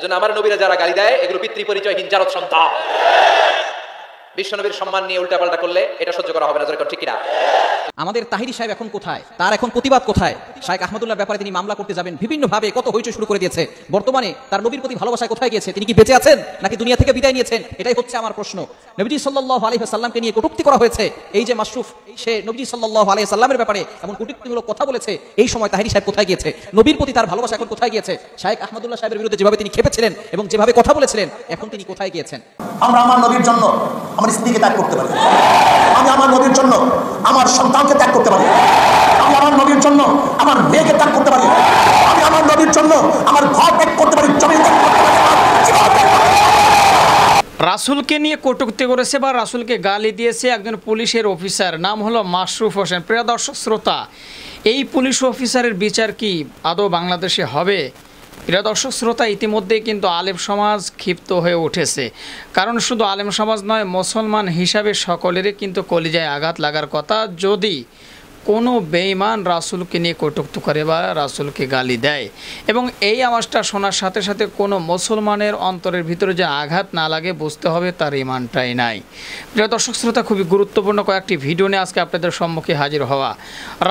এজন্য আমার নবীরা যারা গালি দেয় এগুলো পিতৃ পরিচয়হীন জারদ সন্তান। বিশ্বনবীর সম্মান নিয়ে উল্টাপাল্টা করলে এটা সহ্য করা হবে না, ঠিক কিনা? আমাদের তাহিরি সাহেব এখন কোথায়, তার এখন প্রতিবাদ কোথায়? শাইখ আহমদুল্লাহর ব্যাপারে তিনি মামলা করতে যাবেন, বিভিন্নভাবে কত হইচই শুরু করে দিয়েছে। বর্তমানে তার নবীর প্রতি ভালোবাসায় কোথায় গিয়েছে? তিনি কি বেঁচে আছেন নাকি দুনিয়া থেকে বিদায় নিয়েছেন? এটাই হচ্ছে আমার প্রশ্ন। নবীজি সাল্লাল্লাহু আলাইহি ওয়াসাল্লামকে নিয়ে কটূক্তি করা হয়েছে। এই যে মাশরুফ, সে নবীজি সাল্লাল্লাহু আলাইহি ওয়াসাল্লামের ব্যাপারে এমন কটূক্তিমূলক কথা বলেছে, এই সময় তাহিরি সাহেব কোথায় গিয়েছে? নবীর প্রতি তার ভালোবাসা এখন কোথায় গিয়েছে? শাইখ আহমদুল্লাহ সাহেবের বিরুদ্ধে যেভাবে তিনি খেপেছিলেন এবং যেভাবে কথা বলেছিলেন, এখন তিনি কোথায় গিয়েছেন? আমরা আমার নবীর জন্য আমার স্ত্রীকে ত্যাগ করতে পারি, আমি আমার নবীর জন্য আমার সন্তানকে ত্যাগ করতে পারি, আমি আমার নবীর জন্য আমার মেয়েকে ত্যাগ করতে পারি, আমি আমার নবীর জন্য আমার ঘর ত্যাগ করতে পারি, জমি ত্যাগ করতে পারি। রাসূলকে নিয়ে কটূক্তি করেছে বা রাসূলকে গালি দিয়েছে একজন পুলিশের অফিসার, নাম হলো মাশরুফ হোসেন। প্রিয় দর্শক শ্রোতা, এই পুলিশ অফিসারের বিচার কি আদৌ বাংলাদেশে হবে? প্রিয় দর্শক শ্রোতা, ইতিমধ্যেই কিন্তু আলেম সমাজ ক্ষিপ্ত হয়ে উঠেছে। কারণ শুধু আলেম সমাজ নয়, মুসলমান হিসাবে সকলেরই কিন্তু কলিজায় আঘাত লাগার কথা যদি কোনো বেঈমান রাসূলকে নিয়ে কটূক্তি করে বা রাসূলকে গালি দেয়। এবং এই আওয়াজটা শোনার সাথে সাথে কোনো মুসলমানের অন্তরের ভিতরে যে আঘাত না লাগে, বুঝতে হবে তার ঈমানটাই নাই। প্রিয় দর্শক শ্রোতা, খুবই গুরুত্বপূর্ণ কয়েকটি ভিডিও নিয়ে আজকে আপনাদের সম্মুখে হাজির হওয়া।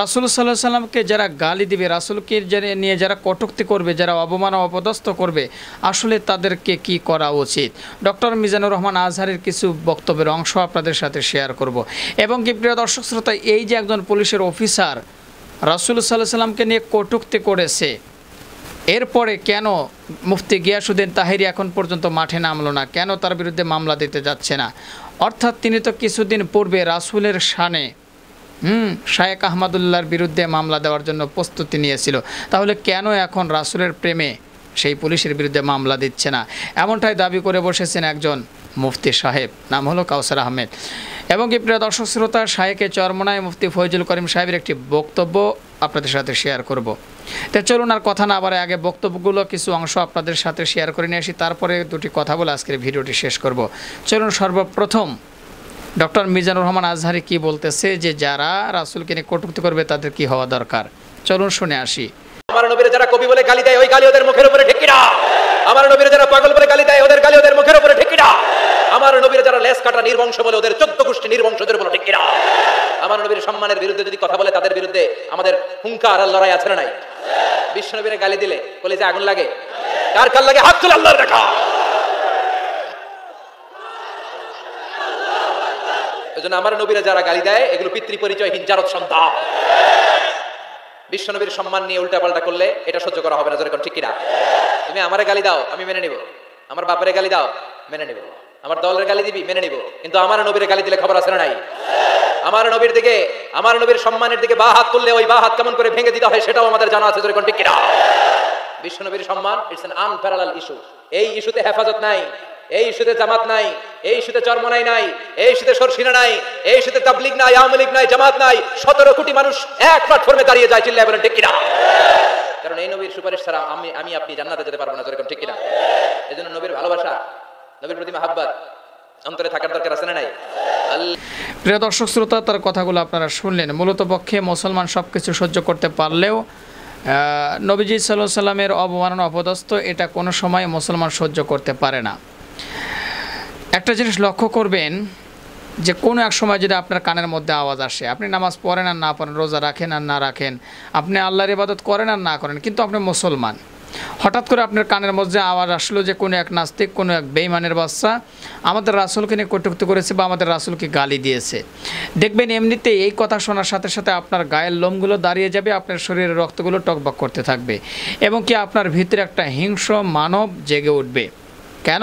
রাসূল সাল্লাল্লাহু আলাইহি সাল্লামকে যারা গালি দিবে, রাসূলকে নিয়ে যারা কটূক্তি করবে, যারা অবমান অপদস্থ করবে, আসলে তাদেরকে কি করা উচিত? ডক্টর মিজানুর রহমান আজহারের কিছু বক্তব্যের অংশ আপনাদের সাথে শেয়ার করব। এবং কি প্রিয় দর্শক শ্রোতা, এই যে একজন পুলিশের অফিসার রাসূল সাল্লাল্লাহু আলাইহি সাল্লামকে নিয়ে কটূক্তি করেছে, এরপরে কেন মুফতি গিয়াসউদ্দিন তাহেরি এখন পর্যন্ত মাঠে নামলো না? কেন তার বিরুদ্ধে মামলা দিতে যাচ্ছে না? অর্থাৎ তিনি তো কিছুদিন পূর্বে রাসূলের শানে শাইখ আহমদুল্লাহর বিরুদ্ধে মামলা দেওয়ার জন্য প্রস্তুতি নিয়েছিল। তাহলে কেন এখন রাসূলের প্রেমে সেই পুলিশের বিরুদ্ধে মামলা দিচ্ছে না? এমনটাই দাবি করে বসেছেন একজন মুফতি সাহেব, নাম হলো কাউসার আহমেদ। এবং কি প্রিয় দর্শক শ্রোতা, শাইখে চরমনায় মুফতি ফয়জুল করিম সাহেবের একটি বক্তব্য আপনাদের সাথে শেয়ার করব। তো চলুন আর কথা না বাড়াই, আগে বক্তব্যগুলো কিছু অংশ আপনাদের সাথে শেয়ার করে নিয়ে আসি, তারপরে দুটি কথা বলে আজকের ভিডিওটি শেষ করব। চলুন সর্বপ্রথম ডক্টর মিজানুর রহমান আজহারি কি বলতেছে, যে যারা রাসূলকে নিয়ে কটূক্তি করবে তাদের কি হওয়া দরকার। চলুন শুনে আসি। আমার নবীরা যারা কবি বলে গালি দেয়, ওই গালি ওদের মুখের উপরে ঠেকি না। আমার নবীরা যারা পাগল বলে গালি দেয়, ওদের গালি ওদের মুখের উপরে ঠেকি না। আমার নবীরা যারা লেস কাটা নির্বংশ বলে, ওদের 14 গোষ্ঠী নির্বংশদের বলে ঠেকি না। আমার নবীর সম্মানের বিরুদ্ধে যদি কথা বলে, তাদের বিরুদ্ধে আমাদের হুঙ্কার আর লড়াই আছে না নাই? বিশ্ব নবীরা গালি দিলে কলিজায় আগুন লাগে? কার কার লাগে? হাত তুলে আল্লাহর দেখা। এজন্য আমার নবীরা যারা গালি দেয় এগুলো পিতৃ পরিচয়হীন জারদ সন্তান। বিশ্ব নবীর সম্মান নিয়ে উল্টাপাল্টা করলে এটা সহ্য করা হবে না, ঠিক কিনা? তুমি আমারে গালি দাও, আমি মেনে নিব। আমার বাপের গালি দাও, মেনে নিব। আমার দলের গালি দিবি, মেনে নিব। কিন্তু আমার নবীর গালি দিলে খবর আছে না নাই? আমার নবীর দিকে, আমার নবীর সম্মানের দিকে বা হাত তুললে ওই বা হাত কেমন করে ভেঙে দিতে হয় সেটাও আমাদের জানা আছে, ঠিক কিনা? বিশ্ব নবীর সম্মান ইটস অ্যান আনপ্যারালাল ইস্যু। এই ইস্যুতে হেফাজত নাই, এই ইস্যুতে জামাত নাই, এই ইস্যুতে চরমনাই নাই, এই ইস্যুতে সরসিনা নাই, এই ইস্যুতে তাবলীগ নাই, আওয়ামী লীগ নাই, জামাত নাই। 17 কোটি মানুষ এক প্ল্যাটফর্মে দাঁড়িয়ে যায়, চিল্লায় বলেন ঠিক কিনা? কারণ এই নবীর সুপারিশ ছাড়া আমি আপনি জান্নাতে যেতে পারবো না, ঠিক কিনা? এজন্য নবীর ভালোবাসা, নবীর প্রতি মহব্বত অন্তরে থাকার দরকার আছে না নাই? প্রিয় দর্শক শ্রোতা, তার কথাগুলো আপনারা শুনলেন। মূলত পক্ষে মুসলমান সবকিছু সহ্য করতে পারলেও নবীজি সাল্লাল্লাহু আলাইহি সাল্লামের অবমাননা অপদস্থ এটা কোনো সময় মুসলমান সহ্য করতে পারে না। একটা জিনিস লক্ষ্য করবেন, যে কোনো এক সময় যদি আপনার কানের মধ্যে আওয়াজ আসে, আপনি নামাজ পড়েন আর না পড়েন, রোজা রাখেন আর না রাখেন, আপনি আল্লাহর ইবাদত করেন আর না করেন, কিন্তু আপনি মুসলমান, হঠাৎ করে আপনার কানের মধ্যে আওয়াজ আসলো যে কোনো এক নাস্তিক, কোনো এক বেঈমানের বাচ্চা আমাদের রাসূলকে নিয়ে কটূক্তি করেছে বা আমাদের রাসূলকে গালি দিয়েছে। দেখবেন এমনিতেই এই কথা শোনার সাথে সাথে আপনার গায়ের লোমগুলো দাঁড়িয়ে যাবে, আপনার শরীরের রক্তগুলো টকবক করতে থাকবে এবং কি আপনার ভিতরে একটা হিংস্র মানব জেগে উঠবে। কেন?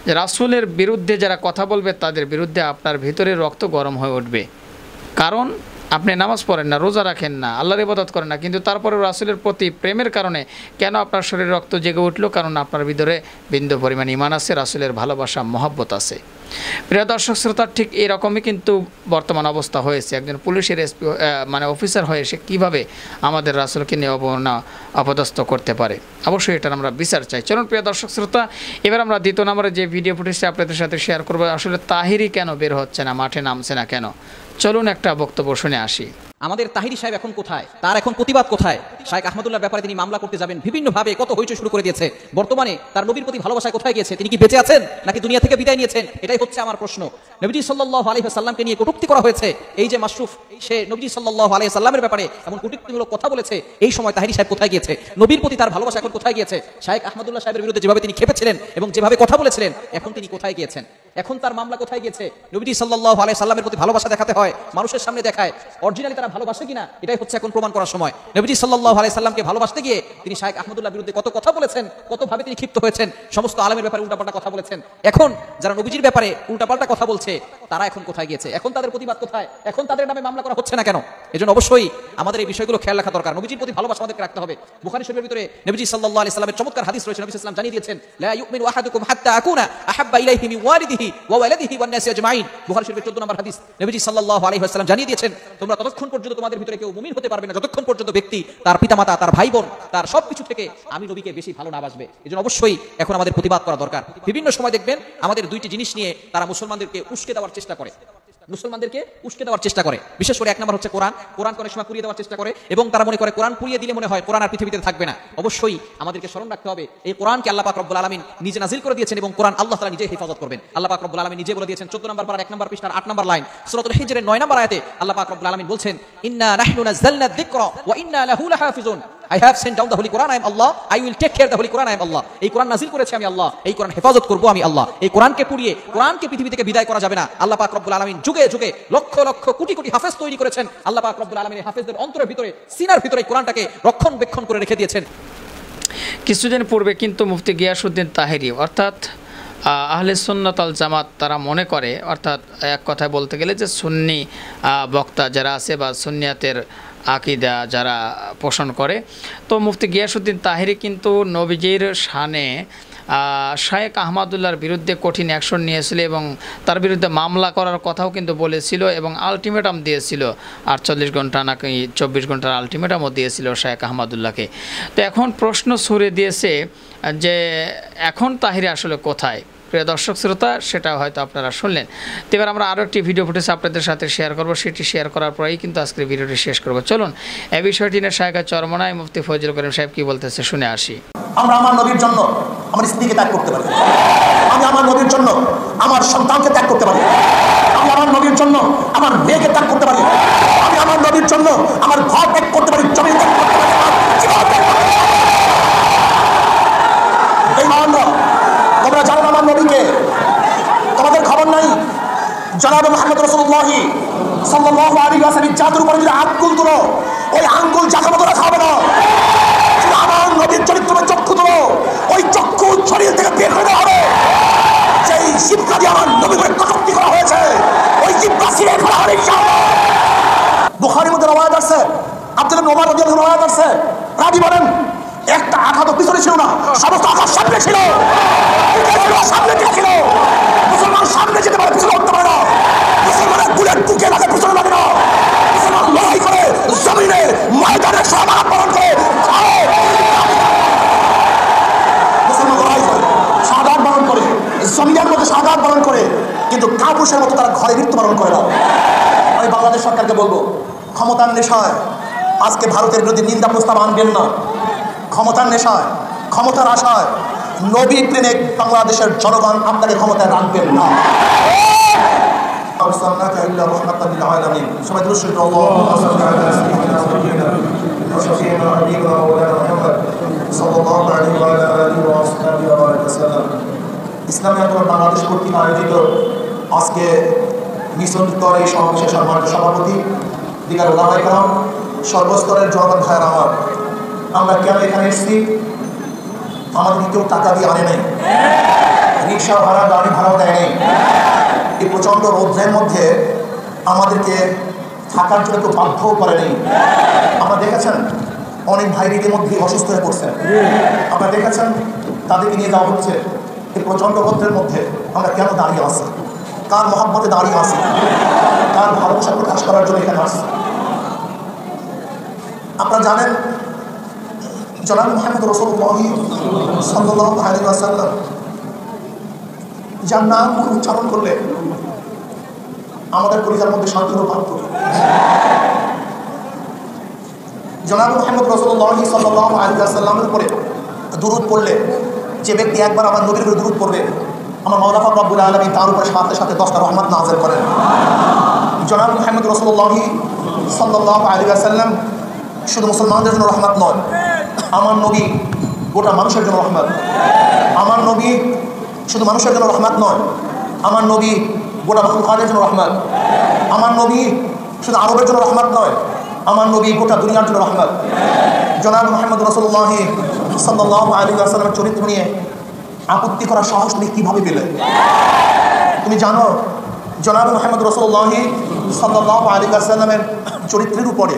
যে রাসূলের বিরুদ্ধে যারা কথা বলবে তাদের বিরুদ্ধে আপনার ভিতরে রক্ত গরম হয়ে উঠবে। কারণ আপনি নামাজ পড়েন না, রোজা রাখেন না, আল্লাহর ইবাদত করেন না, কিন্তু তারপরেও রাসূলের প্রতি প্রেমের কারণে কেন আপনার শরীরে রক্ত জেগে উঠলো? কারণ আপনার ভিতরে বিন্দু পরিমাণ ঈমান আছে, রাসূলের ভালোবাসা মহব্বত আছে। প্রিয় দর্শক শ্রোতা, ঠিক এরকমই কিন্তু বর্তমান অবস্থা হয়েছে। একজন পুলিশের অফিসার হয়ে সে কীভাবে আমাদের রাসূলকে নিয়ে অবমাননা অপদস্থ করতে পারে? অবশ্যই এটার আমরা বিচার চাই। চলুন প্রিয় দর্শক শ্রোতা, এবার আমরা দ্বিতীয় নম্বরে যে ভিডিও ফুটেজটি আপনাদের সাথে শেয়ার করবো, আসলে তাহিরি কেন বের হচ্ছে না, মাঠে নামছে না কেন? চলুন একটা বক্তব্য শুনে আসি। আমাদের তাহিরি সাহেব এখন কোথায়, তার এখন প্রতিবাদ কোথায়? শাইখ আহমদুল্লাহর ব্যাপারে তিনি মামলা করতে যাবেন, বিভিন্নভাবে কত হইচই শুরু করে দিয়েছে। বর্তমানে তার নবীর প্রতি ভালোবাসায় কোথায় গিয়েছে? তিনি কি বেঁচে আছেন নাকি দুনিয়া থেকে বিদায় নিয়েছেন? এটাই হচ্ছে আমার প্রশ্ন। নবীজি সাল্লাল্লাহু আলাইহি ওয়াসাল্লামকে নিয়ে কটূক্তি করা হয়েছে। এই যে মাশরুফ, সে নবীজি সাল্লাল্লাহু আলাইহি ওয়াসাল্লামের ব্যাপারে এমন কটূক্তিমূলক কথা বলেছে। এই সময় তাহিরি সাহেব কোথায় গিয়েছে? নবীর প্রতি তার ভালোবাসা এখন কোথায় গিয়েছে? শাইখ আহমদুল্লাহ সাহেবের বিরুদ্ধে যেভাবে তিনি খেপেছিলেন এবং যেভাবে কথা বলেছিলেন, এখন তিনি কোথায় গিয়েছেন? এখন তার মামলা কোথায় গিয়েছে? নবীজি সাল্লাল্লাহু আলাইহি সাল্লামের প্রতি ভালোবাসা দেখাতে হয়, মানুষের সামনে দেখায়, অরিজিনালি তারা ভালোবাসে কিনা এটাই হচ্ছে এখন প্রমাণ করার সময়। নবীজি সাল্লাল্লাহু আলাইহি সাল্লামকে ভালোবাসতে গিয়ে তিনি শাইখ আহমদুল্লাহর বিরুদ্ধে কত কথা বলেছেন, কত ভাবে তিনি ক্ষিপ্ত হয়েছেন, সমস্ত আলেমের ব্যাপারে উল্টাপাল্টা কথা বলেছেন। এখন যারা নবীজির ব্যাপারে উল্টাপাল্টা কথা বলছে তারা এখন কোথায় গিয়েছে? এখন তাদের প্রতিবাদ কোথায়? এখন তাদের নামে মামলা করা হচ্ছে না কেন? এজন্য অবশ্যই আমাদের এই বিষয়গুলো খেয়াল রাখা দরকার। নবীজির প্রতি ভালোবাসা আমাদেরকে রাখতে হবে। বুখারী শরীফের ভিতরে নবীজি সাল্লাল্লাহু আলাইহি সাল্লামের চমৎকার হাদিস রয়েছে। নবী সাল্লাল্লাহু আলাইহি ওয়াসাল্লাম জানিয়ে দিয়েছেন, লা ইউমিনু আহাদুকুম হাত্তা আকুনা আহাব্বা ইলাইহি মিন ওয়ালিদিহি ওয়া ওয়ালাদিহি ওয়ান নাসি আজমাইন। বুখারী শরীফের 14 নম্বর হাদিস। নবীজি সাল্লাল্লাহু আলাইহি ওয়াসাল্লাম জানিয়ে দিয়েছেন, তোমরা ততক্ষণ পর্যন্ত তোমাদের ভিতরে কেউ মুমিন হতে পারবে না যতক্ষণ পর্যন্ত ব্যক্তি তার পিতামাতা, তার ভাই বোন, তার সবকিছু থেকে আমি নবীকে বেশি ভালো না বাসবে। এজন্য অবশ্যই এখন আমাদের প্রতিবাদ করা দরকার। বিভিন্ন সময় দেখবেন আমাদের দুইটি জিনিস নিয়ে তারা মুসলমানদেরকে উস্কে দেওয়ার চেষ্টা করে, বিশেষ করে এক নম্বর হচ্ছে কোরআন। কোরআনকে অনেক সময় পুড়িয়ে দেওয়ার চেষ্টা করে এবং তারা মনে করে কোরআন পুড়িয়ে দিলে মনে হয় কোরআন আর পৃথিবীতে থাকবে না। অবশ্যই আমাদেরকে স্মরণ রাখতে হবে, এই কোরআনকে আল্লাহ পাক রব্বুল আলামিন নিজে নাজিল করে দিয়েছেন এবং কোরআন আল্লাহ তাআলা নিজে হেফাজত করবেন। আল্লাহ পাক রব্বুল আলামিন নিজে বলে দিয়েছেন 14 নম্বর পারা 1 নম্বর পৃষ্ঠার 8 নম্বর লাইন, সূরাতুল হিজরের 9 নম্বর আয়াতে আল্লাহ পাক রব্বুল আলামিন বলছেন, ইন্না নাহনু নাযালনা যিকরা ওয়া ইন্না লাহু লাহাফিজুন। I have sent down the holy Quran, I am Allah. I will take care of the holy Quran, I am Allah. এই কোরআন নাজিল করেছি আমি আল্লাহ, এই কোরআন হেফাজত করব আমি আল্লাহ। এই কোরআনকে পুড়িয়ে কোরআনকে পৃথিবী থেকে বিদায় করা যাবে না। আল্লাহ পাক রব্বুল আলামিন যুগে যুগে লক্ষ লক্ষ কোটি কোটি হাফেজ তৈরি করেছেন। আল্লাহ পাক রব্বুল আলামিন হাফেজদের অন্তরের ভিতরে, সিনার ভিতরে কোরআনটাকে রক্ষণবেক্ষণ করে রেখে দিয়েছেন। কিছুদিন পূর্বে কিন্তু মুফতি গিয়াসউদ্দিন তাহেরি অর্থাৎ আহলে সুন্নাত আল জামাত তারা মনে করে, অর্থাৎ এক কথায় বলতে গেলে যে সুন্নি বক্তা যারা আছে বা সুন্নিয়াতের আকিদা যারা পোষণ করে, তো মুফতি গিয়াসউদ্দিন তাহেরি কিন্তু নবীজির শানে শাইখ আহমদুল্লাহর বিরুদ্ধে কঠিন অ্যাকশন নিয়েছিল এবং তার বিরুদ্ধে মামলা করার কথাও কিন্তু বলেছিল এবং আলটিমেটাম দিয়েছিল। 48 ঘন্টা নাকি 24 ঘন্টার আলটিমেটামও দিয়েছিল শাইখ আহমদুল্লাহকে। তো এখন প্রশ্ন ছুড়ে দিয়েছে যে এখন তাহেরি আসলে কোথায়? প্রিয় দর্শক শ্রোতা, সেটা হয়তো আপনারা শুনলেন। তো এবার আমরা আরও একটি ভিডিও ফুটেজ আপনাদের সাথে শেয়ার করব, সেটি শেয়ার করার পরেই কিন্তু আজকের ভিডিওটি শেষ করব। চলুন এই বিষয়টি নিয়ে শাইখ চরমনায় মুফতি ফজলুল করিম সাহেব কি বলতেছে শুনে আসি। আমরা আমার নবীর জন্য আমার স্ত্রীকে ত্যাগ করতে পারি, আমি আমার নবীর জন্য আমার সন্তানকে ত্যাগ করতে পারি, আমি আমার নবীর জন্য আমার মেয়েকে ত্যাগ করতে পারি, আমি আমার নবীর জন্য আমার ঘর ত্যাগ করতে পারি, জমি ত্যাগ করতে পারি, এই মানব তোমরা জানো আমার নবীকে, তোমাদের খবর নাই জনাব মুহাম্মদ রাসূলুল্লাহ সাল্লাল্লাহু আলাইহি ওয়াসাল্লাম জাদুর উপরে যদি আঙ্গুল তুলো, ওই আঙ্গুল জাকামত রাখা হবে না। আমার নবীর চরিত্র চক্ষু তুলো, ওই চক্ষু শরীর থেকে বের করে দেওয়া হবে। যেই শিবকা দিয়ে আমার নবীর উপরে কটূক্তি করা হয়েছে, ওই জিহ্বা ছিঁড়ে ফেলা হবে ইনশাআল্লাহ। বুখারীর মধ্যে রওয়ায়াত আছে, আব্দুল্লাহ ইবনে ওমর রাদিয়াল্লাহু আনহু রওয়ায়াত আছে, রাবী বলেন একটা আঘাত পিছনে ছিল না, সমস্ত আঘাত সামনে ছিল, সামনে ছিল। মুসলমান সামনে যেতে পারে, পিছনে উঠতে পারে না। মুসলমানের বুলেট বুকে লাগে, পিছনে লাগে না। মুসলমান লড়াই করে জমিনে ময়দানে শাহাদাত বরণ করে, মুসলমান লড়াই করে শাহাদাত বরণ করে, জমিনের মধ্যে শাহাদাত বরণ করে, কিন্তু কাপুরুষের মতো তারা ঘরে মৃত্যুবরণ করে না। আমি বাংলাদেশ সরকারকে বলবো, ক্ষমতার নেশায় আজকে ভারতের বিরুদ্ধে নিন্দা প্রস্তাব আনবেন না। ক্ষমতার নেশায়, ক্ষমতার আশায় নবী প্রেমিক বাংলাদেশের জনগণ আপনাকে ক্ষমতায় রাখবেন না। সবাই ইসলামী আন্দোলন বাংলাদেশ কর্তৃক আয়োজিত আজকে মিশন স্তরে এই সমাবেশের সম্মানিত সভাপতি দিগার ওলামায়ে কেরাম, সর্বস্তরের জনগণ ভাইয়েরা আমার, আমরা কেন এখানে এসেছি? আমাদের কেউ টাকা দিয়ে আনে নাই, রিক্সা ভাড়া গাড়ি ভাড়াও দেয় নেই। এই প্রচণ্ড রৌদ্রের মধ্যে আমাদেরকে থাকার জন্য কেউ বাধ্যও করে নেই। আপনারা দেখেছেন অনেক ভাই ইতিমধ্যে অসুস্থ হয়ে পড়ছেন, আপনারা দেখেছেন তাদেরকে নিয়ে যাওয়া হচ্ছে। এই প্রচণ্ড রৌদ্রের মধ্যে আমরা কেন দাঁড়িয়ে আছি? কার মহব্বতে দাঁড়িয়ে আছি? কার ভালোবাসা প্রকাশ করার জন্য এখানে আসছি? আপনারা জানেন জনাব মুহাম্মদ রাসূলুল্লাহ সাল্লাল্লাহু আলাইহি ওয়াসাল্লাম যার নাম উচ্চারণ করলে আমাদের পরিবারের মধ্যে শান্তি ও পাপ করি। জনাব মুহাম্মদ রাসূলুল্লাহ সাল্লাল্লাহু আলাইহি ওয়াসাল্লামের উপরে দুরূদ পড়লে যে ব্যক্তি একবার আমার নবীর উপরে দুরূদ পড়বে, আমার মাওলা পাক রব্বুল আলামিন তার উপরে সাথে সাথে 10টা রহমত নাযিল করেন। জনাব মুহাম্মদ রাসূলুল্লাহ সাল্লাল্লাহু আলাইহি ওয়াসাল্লাম শুধু মুসলমানদের জন্য রহমত নয়, আমার নবী গোটা মানুষের জন্য রহমত। আমার নবী শুধু মানুষের জন্য রহমত নয়, আমার নবী গোটা মাখলুকাতের জন্য রহমত। আমার নবী শুধু আরবের জন্য রহমত নয়, আমার নবী গোটা দুনিয়ার জন্য রহমত। জনাব মুহাম্মদ রাসূলুল্লাহ সাল্লাল্লাহু আলাইহি ওয়াসাল্লামের চরিত্র নিয়ে আপত্তি করার সাহস তুমি কীভাবে পেলে? তুমি জানো জনাব মুহাম্মদ রাসূলুল্লাহ সাল্লাল্লাহু আলাইহি ওয়াসাল্লামের চরিত্রের উপরে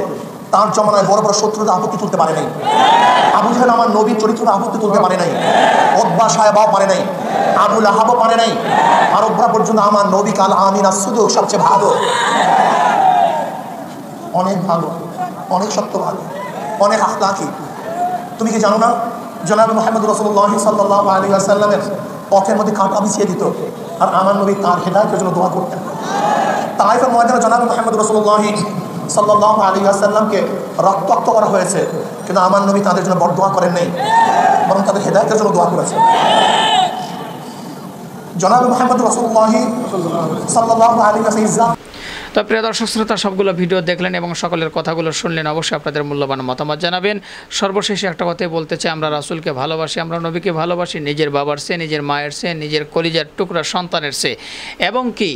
তার জমানায় বড় বড় শত্রুরা আপত্তি তুলতে পারে নাই। আবু জাহেল আমার নবীর চরিত্রে আপত্তি তুলতে পারে নাই, উতবা সাহেবাও পারে নাই, আবু লাহাবও পারে নাই, আরবরা পর্যন্ত আমার নবী কাল আমিন আসুদুক সবচেয়ে ভালো, অনেক ভালো, অনেক সত্যবাদী, অনেক আখলাকি। তুমি কি জানো না জনাব মুহাম্মদ রাসূলুল্লাহ সাল্লাল্লাহু আলাইহি ওয়াসাল্লামের পথের মধ্যে কাঁটা বিছিয়ে দিত আর আমার নবী তার হেদায়েতের জন্য দোয়া করতেন। তাইফের ময়দানে জনাব মুহাম্মদ রাসূলুল্লাহ সাল্লাল্লাহু আলাইহি ওয়াসাল্লামকে রক্তাক্ত করা হয়েছে, কিন্তু আমার নবী তাদের জন্য বরদোয়া করেন নাই, বরং তাদের হেদায়েতের জন্য দোয়া করেছে। জনাব মুহাম্মদ রাসূলুল্লাহ সাল্লাল্লাহু আলাইহি ওয়াসাল্লাম। তো প্রিয় দর্শক শ্রোতা, সবগুলো ভিডিও দেখলেন এবং সকলের কথাগুলো শুনলেন, অবশ্যই আপনাদের মূল্যবান মতামত জানাবেন। সর্বশেষে একটা কথাই বলতে চাই, আমরা রাসূলকে ভালোবাসি, আমরা নবীকে ভালোবাসি নিজের বাবার চেয়ে, নিজের মায়ের চেয়ে, নিজের কলিজার টুকরা সন্তানের চেয়ে, এবং কি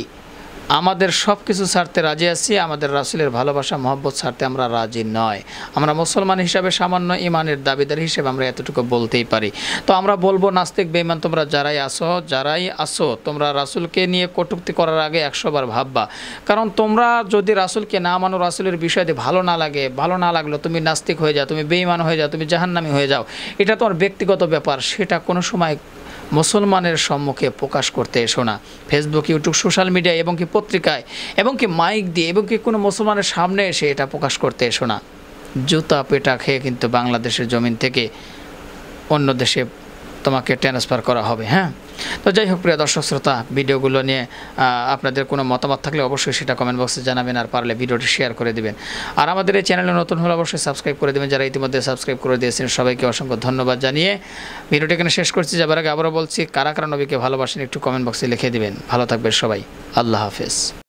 আমাদের সব কিছু ছাড়তে রাজি আছি, আমাদের রাসূলের ভালোবাসা মহব্বত ছাড়তে আমরা রাজি নয়। আমরা মুসলমান হিসাবে সামান্য ইমানের দাবিদার হিসেবে আমরা এতটুকু বলতেই পারি। তো আমরা বলবো, নাস্তিক বেঈমান তোমরা যারাই আসো তোমরা রাসূলকে নিয়ে কটূক্তি করার আগে 100 বার ভাববা। কারণ তোমরা যদি রাসূলকে না মানো, রাসূলের বিষয়ে ভালো না লাগলো তুমি নাস্তিক হয়ে যাও, তুমি বেঈমান হয়ে যাও, তুমি জাহান্নামী হয়ে যাও, এটা তোমার ব্যক্তিগত ব্যাপার, সেটা কোনো সময় মুসলমানের সম্মুখে প্রকাশ করতে এসো না। ফেসবুক, ইউটিউব, সোশ্যাল মিডিয়া এবং কি পত্রিকায় এবং কি মাইক দিয়ে এবং কি কোনো মুসলমানের সামনে এসে এটা প্রকাশ করতে এসো না। জুতা পেটা খেয়ে কিন্তু বাংলাদেশের জমিন থেকে অন্য দেশে তোমাকে ট্রান্সফার করা হবে। হ্যাঁ, তো যাই হোক প্রিয় দর্শক শ্রোতা, ভিডিওগুলো নিয়ে আপনাদের কোনো মতামত থাকলে অবশ্যই সেটা কমেন্ট বক্সে জানাবেন, আর পারলে ভিডিওটি শেয়ার করে দেবেন। আর আমাদের এই চ্যানেলে নতুন হলে অবশ্যই সাবস্ক্রাইব করে দেবেন। যারা ইতিমধ্যে সাবস্ক্রাইব করে দিয়েছেন সবাইকে অসংখ্য ধন্যবাদ জানিয়ে ভিডিওটি এখানে শেষ করছি। যাবার আগে আবারও বলছি, কারা কারা নবীকে ভালোবাসেন একটু কমেন্ট বক্সে লিখে দেবেন। ভালো থাকবেন সবাই, আল্লাহ হাফেজ।